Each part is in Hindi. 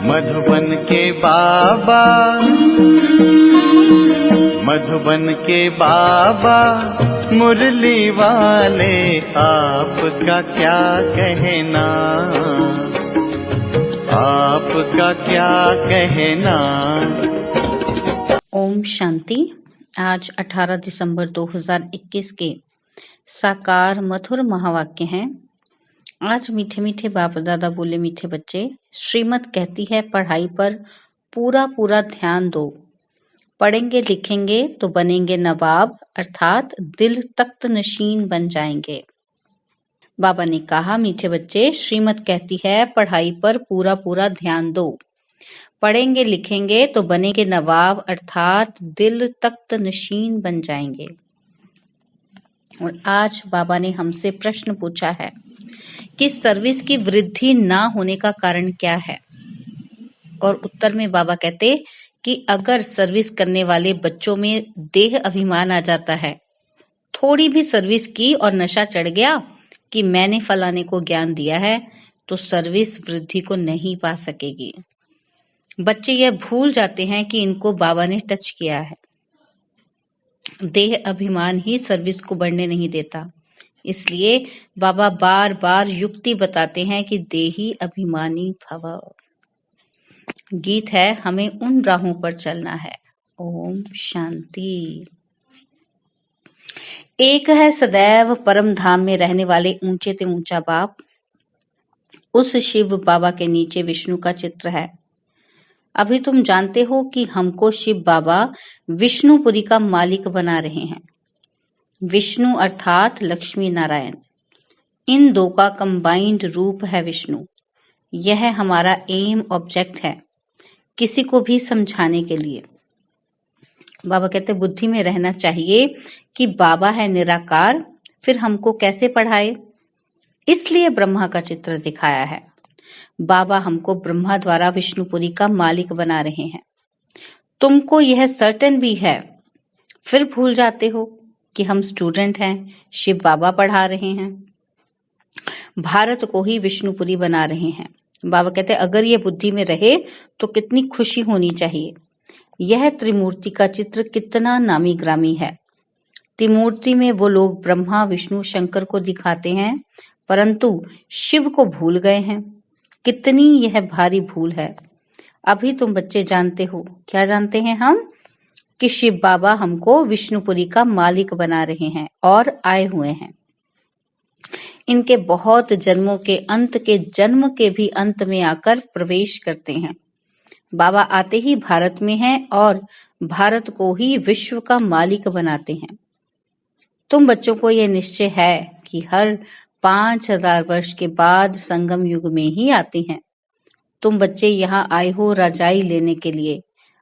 मधुबन के बाबा, मधुबन के बाबा मुरली वाले, आपका क्या कहना, आपका क्या कहना। ओम शांति। आज 18 दिसंबर 2021 के साकार मधुर महावाक्य हैं। आज मीठे मीठे बाप दादा बोले, मीठे बच्चे, श्रीमत कहती है पढ़ाई पर पूरा पूरा ध्यान दो। पढ़ेंगे लिखेंगे तो बनेंगे नवाब, अर्थात दिल तख्त नशीन बन जाएंगे। बाबा ने कहा, मीठे बच्चे, श्रीमत कहती है पढ़ाई पर पूरा पूरा ध्यान दो। पढ़ेंगे लिखेंगे तो बनेंगे नवाब, अर्थात दिल तख्त नशीन बन जाएंगे। और आज बाबा ने हमसे प्रश्न पूछा है कि सर्विस की वृद्धि ना होने का कारण क्या है। और उत्तर में बाबा कहते कि अगर सर्विस करने वाले बच्चों में देह अभिमान आ जाता है, थोड़ी भी सर्विस की और नशा चढ़ गया कि मैंने फलाने को ज्ञान दिया है, तो सर्विस वृद्धि को नहीं पा सकेगी। बच्चे यह भूल जाते हैं कि इनको बाबा ने टच किया है। देह अभिमान ही सर्विस को बढ़ने नहीं देता, इसलिए बाबा बार बार युक्ति बताते हैं कि देही अभिमानी भव। गीत है, हमें उन राहों पर चलना है। ओम शांति। एक है सदैव परम धाम में रहने वाले ऊंचे ते ऊंचा बाप। उस शिव बाबा के नीचे विष्णु का चित्र है। अभी तुम जानते हो कि हमको शिव बाबा विष्णुपुरी का मालिक बना रहे हैं। विष्णु अर्थात लक्ष्मी नारायण, इन दो का कंबाइंड रूप है विष्णु। यह हमारा एम ऑब्जेक्ट है किसी को भी समझाने के लिए। बाबा कहते बुद्धि में रहना चाहिए कि बाबा है निराकार, फिर हमको कैसे पढ़ाए। इसलिए ब्रह्मा का चित्र दिखाया है। बाबा हमको ब्रह्मा द्वारा विष्णुपुरी का मालिक बना रहे हैं। तुमको यह सर्टेन भी है, फिर भूल जाते हो कि हम स्टूडेंट हैं, शिव बाबा पढ़ा रहे हैं, भारत को ही विष्णुपुरी बना रहे हैं। बाबा कहते अगर ये बुद्धि में रहे तो कितनी खुशी होनी चाहिए। यह त्रिमूर्ति का चित्र कितना नामी ग्रामी है। त्रिमूर्ति में वो लोग ब्रह्मा विष्णु शंकर को दिखाते हैं, परंतु शिव को भूल गए हैं। कितनी यह भारी भूल है। अभी तुम बच्चे जानते हो, क्या जानते हैं हम, कि शिव बाबा हमको विष्णुपुरी का मालिक बना रहे हैं और आए हुए हैं। इनके बहुत जन्मों के अंत के जन्म के भी अंत में आकर प्रवेश करते हैं। बाबा आते ही भारत में हैं और भारत को ही विश्व का मालिक बनाते हैं। तुम बच्चों को यह निश्चय है कि हर 5000 वर्ष के बाद संगम युग में ही आते हैं। तुम बच्चे यहाँ आए हो रजाई लेने के लिए,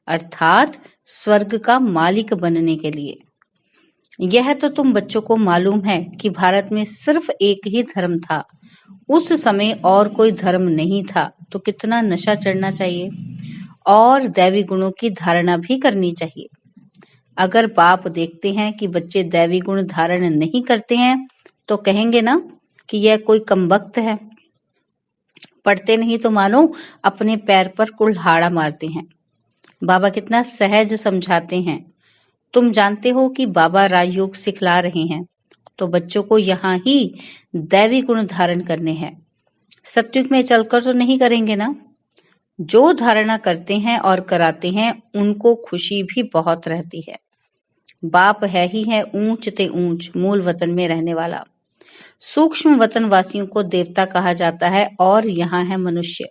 अर्थात स्वर्ग का मालिक बनने के लिए। यह तो तुम बच्चों को मालूम है कि भारत में सिर्फ एक ही धर्म था। उस समय और कोई धर्म नहीं था, तो कितना नशा चढ़ना चाहिए और दैवी गुणों की धारणा भी करनी चाहिए। अगर बाप देखते हैं कि बच्चे दैवी गुण धारण नहीं करते हैं, तो कहेंगे ना कि यह कोई कमबख्त है। पढ़ते नहीं तो मानो अपने पैर पर कुल्हाड़ा मारते हैं। बाबा कितना सहज समझाते हैं। तुम जानते हो कि बाबा राजयोग सिखला रहे हैं, तो बच्चों को यहाँ ही दैवी गुण धारण करने हैं। सत्युग में चलकर तो नहीं करेंगे ना। जो धारणा करते हैं और कराते हैं, उनको खुशी भी बहुत रहती है। बाप है ही है ऊंच ते ऊंच, मूल वतन में रहने वाला। सूक्ष्म वतन वासियों को देवता कहा जाता है और यहाँ है मनुष्य।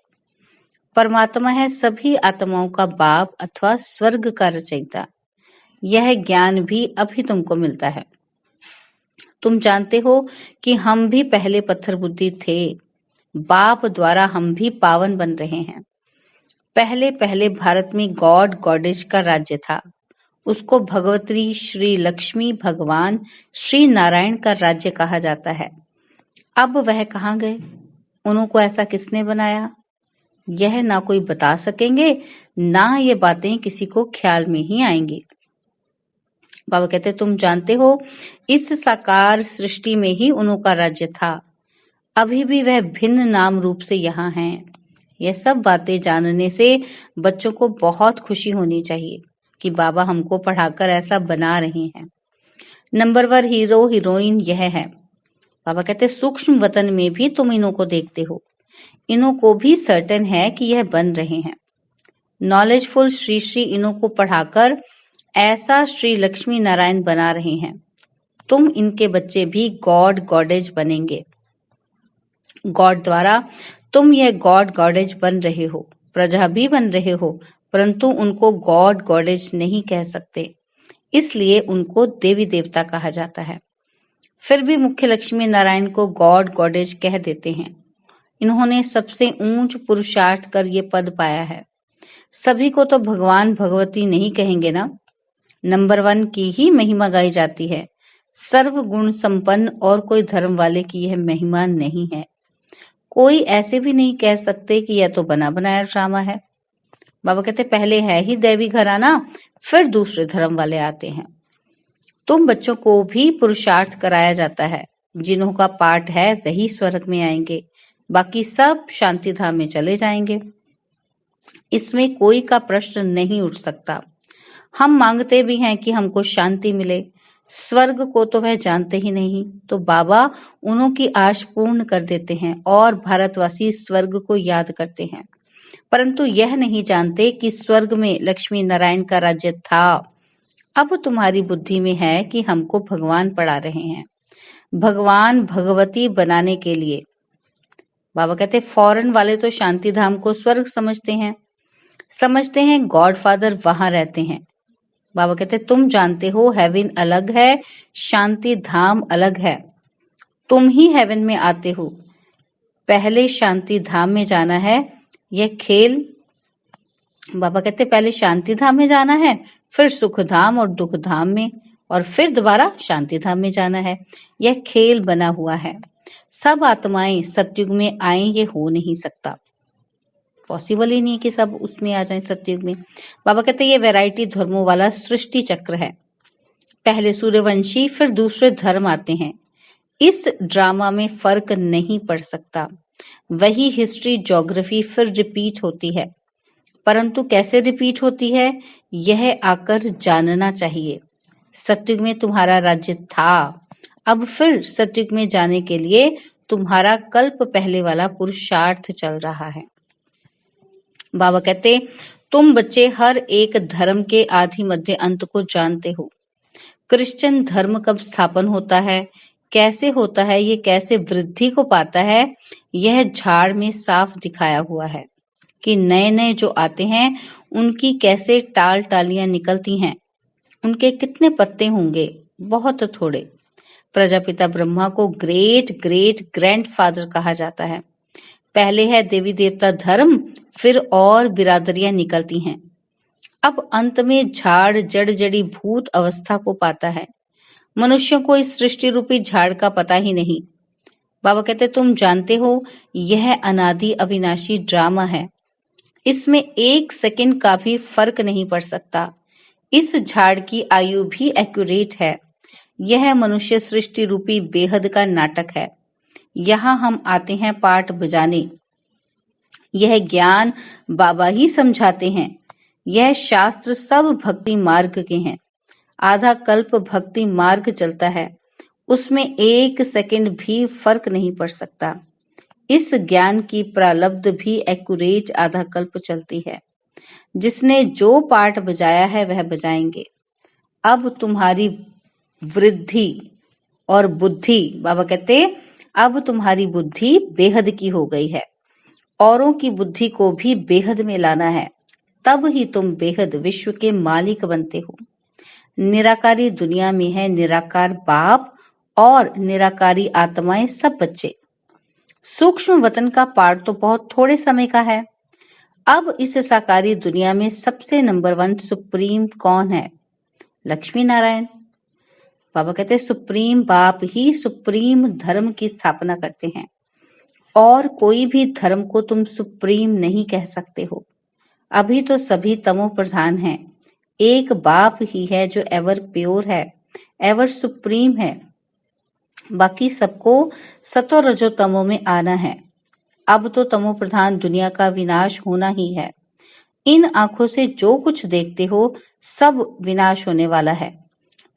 परमात्मा है सभी आत्माओं का बाप अथवा स्वर्ग का रचयिता। यह ज्ञान भी अभी तुमको मिलता है। तुम जानते हो कि हम भी पहले पत्थर बुद्धि थे। बाप द्वारा हम भी पावन बन रहे हैं। पहले पहले भारत में गॉड गॉडेज का राज्य था। उसको भगवती श्री लक्ष्मी भगवान श्री नारायण का राज्य कहा जाता है। अब वह कहाँ गए? उनको ऐसा किसने बनाया? यह ना कोई बता सकेंगे, ना ये बातें किसी को ख्याल में ही आएंगी। बाबा कहते तुम जानते हो इस साकार सृष्टि में ही उन्हों का राज्य था। अभी भी वह भिन्न नाम रूप से यहाँ हैं। यह सब बातें जानने से बच्चों को बहुत खुशी होनी चाहिए कि बाबा हमको पढ़ाकर ऐसा बना रहे हैं। नंबर 1 हीरो हीरोइन यह है। बाबा कहते सूक्ष्म वतन में भी तुम इन्हों को देखते हो, इन्हों को भी सर्टेन है कि यह बन रहे हैं। नॉलेजफुल श्री श्री इन्हों को पढ़ाकर ऐसा श्री लक्ष्मी नारायण बना रहे हैं। तुम इनके बच्चे भी गॉड गॉडेज बनेंगे। गॉड द्वारा तुम यह गॉड गॉडेज बन रहे हो, प्रजा भी बन रहे हो, परंतु उनको गॉड गॉडेज नहीं कह सकते, इसलिए उनको देवी देवता कहा जाता है। फिर भी मुख्य लक्ष्मी नारायण को गॉड गॉडेज कह देते हैं। इन्होंने सबसे ऊंच पुरुषार्थ कर ये पद पाया है। सभी को तो भगवान भगवती नहीं कहेंगे ना। नंबर 1 की ही महिमा गाई जाती है। सर्व गुण संपन्न और कोई धर्म वाले की यह महिमा नहीं है। कोई ऐसे भी नहीं कह सकते कि यह तो बना बनाया ड्रामा है। बाबा कहते पहले है ही दैवी घराना, फिर दूसरे धर्म वाले आते हैं। तुम बच्चों को भी पुरुषार्थ कराया जाता है। जिन्हों का पाठ है वही स्वर्ग में आएंगे, बाकी सब शांति धाम में चले जाएंगे। इसमें कोई का प्रश्न नहीं उठ सकता। हम मांगते भी हैं कि हमको शांति मिले, स्वर्ग को तो वह जानते ही नहीं, तो बाबा उन्हों की आश पूर्ण कर देते हैं और भारतवासी स्वर्ग को याद करते हैं। परंतु यह नहीं जानते कि स्वर्ग में लक्ष्मी नारायण का राज्य था। अब तुम्हारी बुद्धि में है कि हमको भगवान पढ़ा रहे हैं, भगवान भगवती बनाने के लिए। बाबा कहते फॉरेन वाले तो शांति धाम को स्वर्ग समझते हैं गॉड फादर वहां रहते हैं। बाबा कहते तुम जानते हो हेवन अलग है, शांति धाम अलग है। तुम ही हेवन में आते हो, पहले शांति धाम में जाना है। यह खेल, बाबा कहते पहले शांति धाम में जाना है, फिर सुख धाम और दुख धाम में, और फिर दोबारा शांति धाम में जाना है। यह खेल बना हुआ है। सब आत्माएं सतयुग में आए, ये हो नहीं सकता, पॉसिबल ही नहीं कि सब उसमें आ जाएं सतयुग में। बाबा कहते ये वैरायटी धर्मों वाला सृष्टि चक्र है। पहले सूर्यवंशी फिर दूसरे धर्म आते हैं। इस ड्रामा में फर्क नहीं पड़ सकता। वही हिस्ट्री ज्योग्राफी फिर रिपीट होती है, परंतु कैसे रिपीट होती है यह आकर जानना चाहिए। सतयुग में तुम्हारा राज्य था, अब फिर सतयुग में जाने के लिए तुम्हारा कल्प पहले वाला पुरुषार्थ चल रहा है। बाबा कहते तुम बच्चे हर एक धर्म के आदि मध्य अंत को जानते हो। क्रिश्चियन धर्म कब स्थापन होता है, कैसे होता है, ये कैसे वृद्धि को पाता है, यह झाड़ में साफ दिखाया हुआ है कि नए नए जो आते हैं उनकी कैसे टाल टालियां निकलती हैं। उनके कितने पत्ते होंगे, बहुत थोड़े। प्रजापिता ब्रह्मा को ग्रेट ग्रेट ग्रैंडफादर कहा जाता है। पहले है देवी देवता धर्म, फिर और बिरादरियां निकलती हैं। अब अंत में झाड़ जड़ जड़ी भूत अवस्था को पाता है। मनुष्यों को इस सृष्टि रूपी झाड़ का पता ही नहीं। बाबा कहते तुम जानते हो यह अनादि अविनाशी ड्रामा है, इसमें 1 सेकंड का भी फर्क नहीं पड़ सकता। इस झाड़ की आयु भी एक्यूरेट है। यह मनुष्य सृष्टि रूपी बेहद का नाटक है। यहाँ हम आते हैं पाठ बजाने। यह ज्ञान बाबा ही समझाते हैं। यह शास्त्र सब भक्ति मार्ग के हैं। आधा कल्प भक्ति मार्ग चलता है, उसमें 1 सेकंड भी फर्क नहीं पड़ सकता। इस ज्ञान की प्रालब्ध भी एक्यूरेट आधा कल्प चलती है। जिसने जो पाठ बजाया है वह बजाएंगे। अब तुम्हारी वृद्धि और बुद्धि, बाबा कहते अब तुम्हारी बुद्धि बेहद की हो गई है। औरों की बुद्धि को भी बेहद में लाना है, तब ही तुम बेहद विश्व के मालिक बनते हो। निराकारी दुनिया में है निराकार बाप और निराकारी आत्माएं सब बच्चे। सूक्ष्म वतन का पाठ तो बहुत थोड़े समय का है। अब इस साकारी दुनिया में सबसे नंबर 1 सुप्रीम कौन है? लक्ष्मी नारायण। बाबा कहते सुप्रीम बाप ही सुप्रीम धर्म की स्थापना करते हैं, और कोई भी धर्म को तुम सुप्रीम नहीं कह सकते हो। अभी तो सभी तमो प्रधान हैं। एक बाप ही है जो एवर प्योर है, एवर सुप्रीम है। बाकी सबको सतो रजो तमो में आना है। अब तो तमो प्रधान दुनिया का विनाश होना ही है। इन आंखों से जो कुछ देखते हो सब विनाश होने वाला है।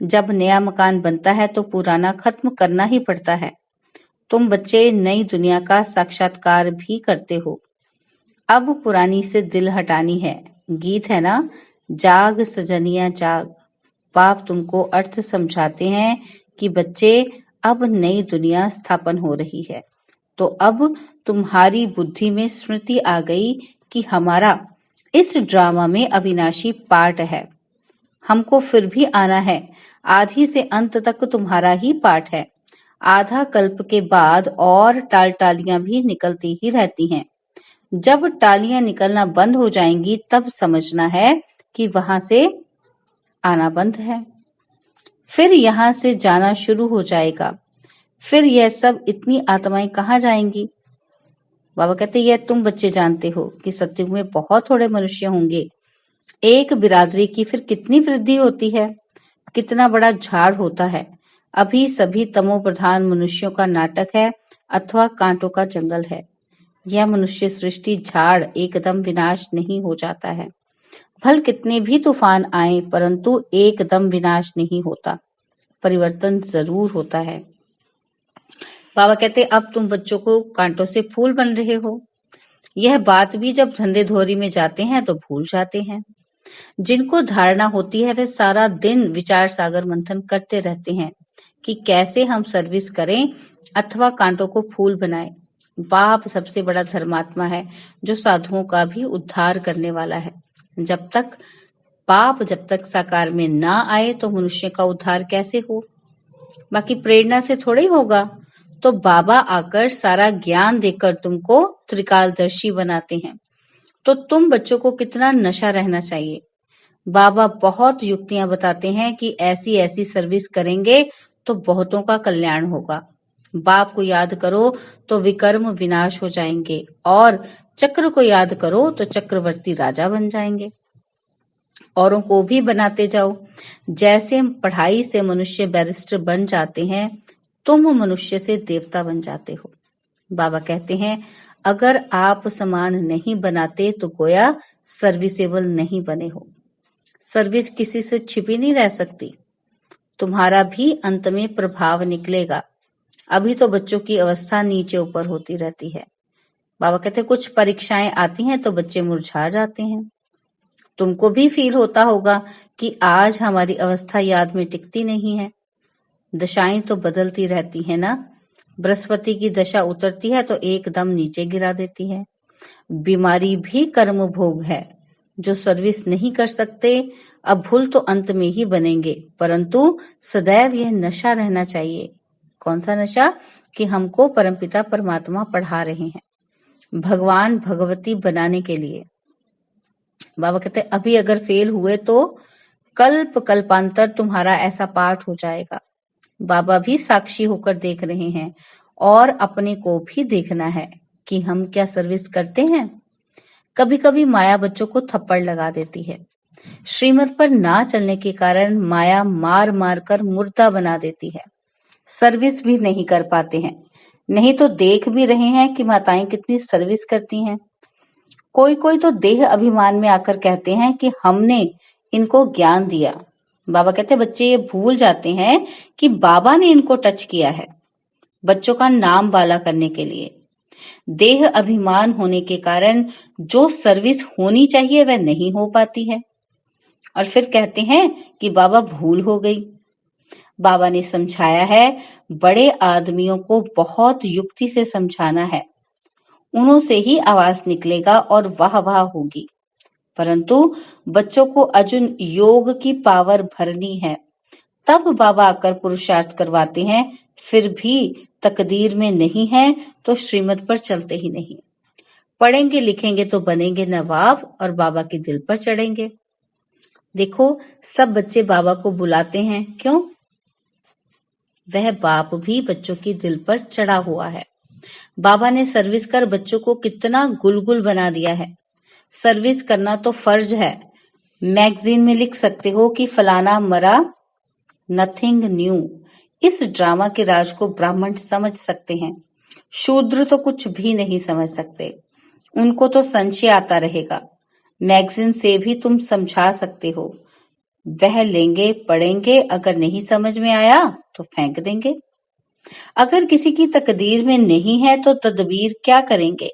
जब नया मकान बनता है तो पुराना खत्म करना ही पड़ता है। तुम बच्चे नई दुनिया का साक्षात्कार भी करते हो। अब पुरानी से दिल हटानी है। गीत है ना, जाग सजनिया जाग। बाप तुमको अर्थ समझाते हैं कि बच्चे अब नई दुनिया स्थापन हो रही है। तो अब तुम्हारी बुद्धि में स्मृति आ गई कि हमारा इस ड्रामा में अविनाशी पार्ट है। हमको फिर भी आना है। आदि से अंत तक तुम्हारा ही पाठ है। आधा कल्प के बाद और टालियां भी निकलती ही रहती हैं। जब टालियां निकलना बंद हो जाएंगी तब समझना है कि वहां से आना बंद है। फिर यहाँ से जाना शुरू हो जाएगा। फिर यह सब इतनी आत्माएं कहाँ जाएंगी? बाबा कहते यह तुम बच्चे जानते हो कि सतयुग में बहुत थोड़े मनुष्य होंगे। एक बिरादरी की फिर कितनी वृद्धि होती है, कितना बड़ा झाड़ होता है। अभी सभी तमो प्रधान मनुष्यों का नाटक है अथवा कांटों का जंगल है। यह मनुष्य सृष्टि झाड़ एकदम विनाश नहीं हो जाता है। भल कितने भी तूफान आए परंतु एकदम विनाश नहीं होता, परिवर्तन जरूर होता है। बाबा कहते अब तुम बच्चों को कांटों से फूल बन रहे हो। यह बात भी जब धंधे धोरी में जाते हैं तो भूल जाते हैं। जिनको धारणा होती है वे सारा दिन विचार सागर मंथन करते रहते हैं कि कैसे हम सर्विस करें अथवा कांटों को फूल बनाएं। बाप सबसे बड़ा धर्मात्मा है जो साधुओं का भी उद्धार करने वाला है। जब तक साकार में ना आए तो मनुष्य का उद्धार कैसे हो? बाकी प्रेरणा से थोड़े ही होगा। तो बाबा आकर सारा ज्ञान देकर तुमको त्रिकालदर्शी बनाते हैं। तो तुम बच्चों को कितना नशा रहना चाहिए। बाबा बहुत युक्तियां बताते हैं कि ऐसी ऐसी सर्विस करेंगे तो बहुतों का कल्याण होगा। बाप को याद करो तो विकर्म विनाश हो जाएंगे और चक्र को याद करो तो चक्रवर्ती राजा बन जाएंगे। औरों को भी बनाते जाओ। जैसे पढ़ाई से मनुष्य बैरिस्टर बन जाते हैं, तुम मनुष्य से देवता बन जाते हो। बाबा कहते हैं अगर आप समान नहीं बनाते तो गोया सर्विसेबल नहीं बने हो। सर्विस किसी से छिपी नहीं रह सकती। तुम्हारा भी अंत में प्रभाव निकलेगा। अभी तो बच्चों की अवस्था नीचे ऊपर होती रहती है। बाबा कहते कुछ परीक्षाएं आती हैं तो बच्चे मुरझा जाते हैं। तुमको भी फील होता होगा कि आज हमारी अवस्था याद में टिकती नहीं है। दशाएं तो बदलती रहती है ना। बृहस्पति की दशा उतरती है तो एकदम नीचे गिरा देती है। बीमारी भी कर्म भोग है। जो सर्विस नहीं कर सकते अब भूल तो अंत में ही बनेंगे, परंतु सदैव यह नशा रहना चाहिए। कौन सा नशा? कि हमको परमपिता परमात्मा पढ़ा रहे हैं, भगवान भगवती बनाने के लिए। बाबा कहते अभी अगर फेल हुए तो कल्पांतर तुम्हारा ऐसा पाठ हो जाएगा। बाबा भी साक्षी होकर देख रहे हैं और अपने को भी देखना है कि हम क्या सर्विस करते हैं। कभी कभी माया बच्चों को थप्पड़ लगा देती है। श्रीमत पर ना चलने के कारण माया मार मार कर मुर्दा बना देती है। सर्विस भी नहीं कर पाते हैं। नहीं तो देख भी रहे हैं कि माताएं कितनी सर्विस करती हैं। कोई कोई तो देह अभिमान में आकर कहते हैं कि हमने इनको ज्ञान दिया। बाबा कहते बच्चे ये भूल जाते हैं कि बाबा ने इनको टच किया है बच्चों का नाम बाला करने के लिए। देह अभिमान होने के कारण जो सर्विस होनी चाहिए वह नहीं हो पाती है और फिर कहते हैं कि बाबा भूल हो गई। बाबा ने समझाया है, बड़े आदमियों को बहुत युक्ति से समझाना है, उन्हों से ही आवाज निकलेगा और वाह वाह होगी। परंतु बच्चों को अर्जुन योग की पावर भरनी है, तब बाबा आकर पुरुषार्थ करवाते हैं। फिर भी तकदीर में नहीं है तो श्रीमत पर चलते ही नहीं। पढ़ेंगे लिखेंगे तो बनेंगे नवाब और बाबा के दिल पर चढ़ेंगे। देखो सब बच्चे बाबा को बुलाते हैं, क्यों? वह बाप भी बच्चों की दिल पर चढ़ा हुआ है। बाबा ने सर्विस कर बच्चों को कितना गुलगुल बना दिया है। सर्विस करना तो फर्ज है। मैगजीन में लिख सकते हो कि फलाना मरा, नथिंग न्यू। इस ड्रामा के राज को ब्राह्मण समझ सकते हैं। शूद्र तो कुछ भी नहीं समझ सकते, उनको तो संशय आता रहेगा। मैगजीन से भी तुम समझा सकते हो, वह लेंगे पढ़ेंगे, अगर नहीं समझ में आया तो फेंक देंगे। अगर किसी की तकदीर में नहीं है तो तदबीर क्या करेंगे?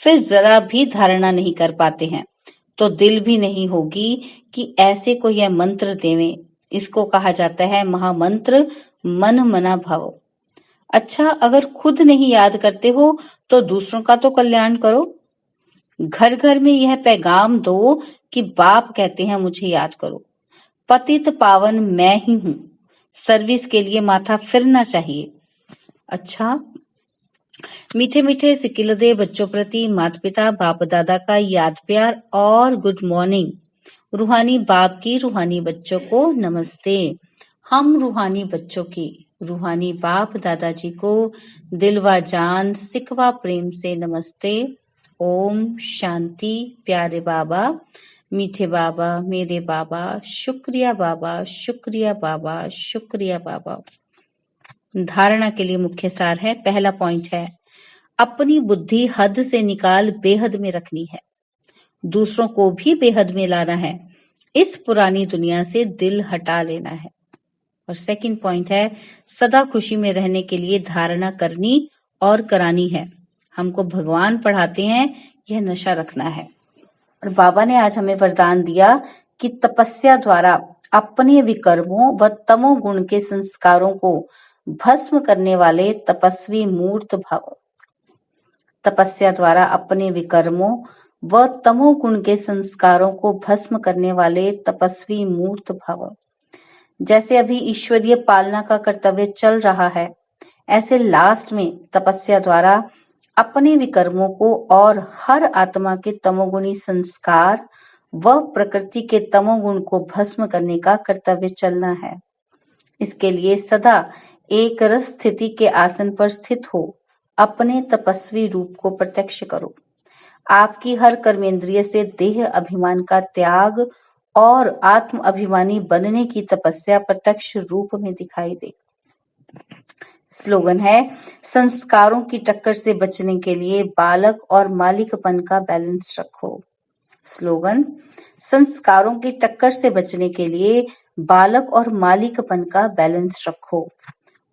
फिर जरा भी धारणा नहीं कर पाते हैं तो दिल भी नहीं होगी कि ऐसे को यह मंत्र देवें। इसको कहा जाता है महामंत्र मन मना भव। अच्छा, अगर खुद नहीं याद करते हो तो दूसरों का तो कल्याण करो। घर घर में यह पैगाम दो कि बाप कहते हैं मुझे याद करो। पतित पावन मैं ही हूँ, सर्विस के लिए माथा फिरना चाहिए। अच्छा, मीठे मीठे सिकिलदे बच्चों प्रति माता पिता बाप दादा का याद प्यार और गुड मॉर्निंग। रूहानी बाप की रूहानी बच्चों को नमस्ते। हम रूहानी बच्चों की रूहानी बाप दादाजी को दिल व जान सिकवा प्रेम से नमस्ते। ओम शांति। प्यारे बाबा, मीठे बाबा, मेरे बाबा, शुक्रिया बाबा, शुक्रिया बाबा, शुक्रिया बाबा। धारणा के लिए मुख्य सार है। पहला पॉइंट है, अपनी बुद्धि हद से निकाल बेहद में रखनी है, दूसरों को भी बेहद में लाना है, इस पुरानी दुनिया से दिल हटा लेना है। और सेकंड पॉइंट है, सदा खुशी में रहने के लिए धारणा करनी और करानी है। हमको भगवान पढ़ाते हैं यह नशा रखना है। और बाबा ने आज हमें वरदान दिया कि तपस्या द्वारा अपने विकर्मों व तमोगुण के संस्कारों को भस्म करने वाले तपस्वी मूर्त भव। तपस्या द्वारा अपने विकर्मों व तमोगुण के संस्कारों को भस्म करने वाले तपस्वी मूर्त भव। जैसे अभी ईश्वरीय पालना का कर्तव्य चल रहा है, ऐसे लास्ट में तपस्या द्वारा अपने विकर्मों को और हर आत्मा के तमोगुणी संस्कार व प्रकृति के तमोगुण को भस्म करने का कर्तव्य चलना है। इसके लिए सदा एक रस स्थिति के आसन पर स्थित हो अपने तपस्वी रूप को प्रत्यक्ष करो। आपकी हर कर्मेंद्रिय से देह अभिमान का त्याग और आत्म अभिमानी बनने की तपस्या प्रत्यक्ष रूप में दिखाई दे। स्लोगन है, संस्कारों की टक्कर से बचने के लिए बालक और मालिकपन का बैलेंस रखो। स्लोगन, संस्कारों की टक्कर से बचने के लिए बालक और मालिकपन का बैलेंस रखो।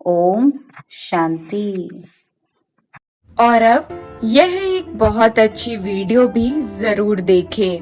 ओम शांति। और अब यह एक बहुत अच्छी वीडियो भी जरूर देखें।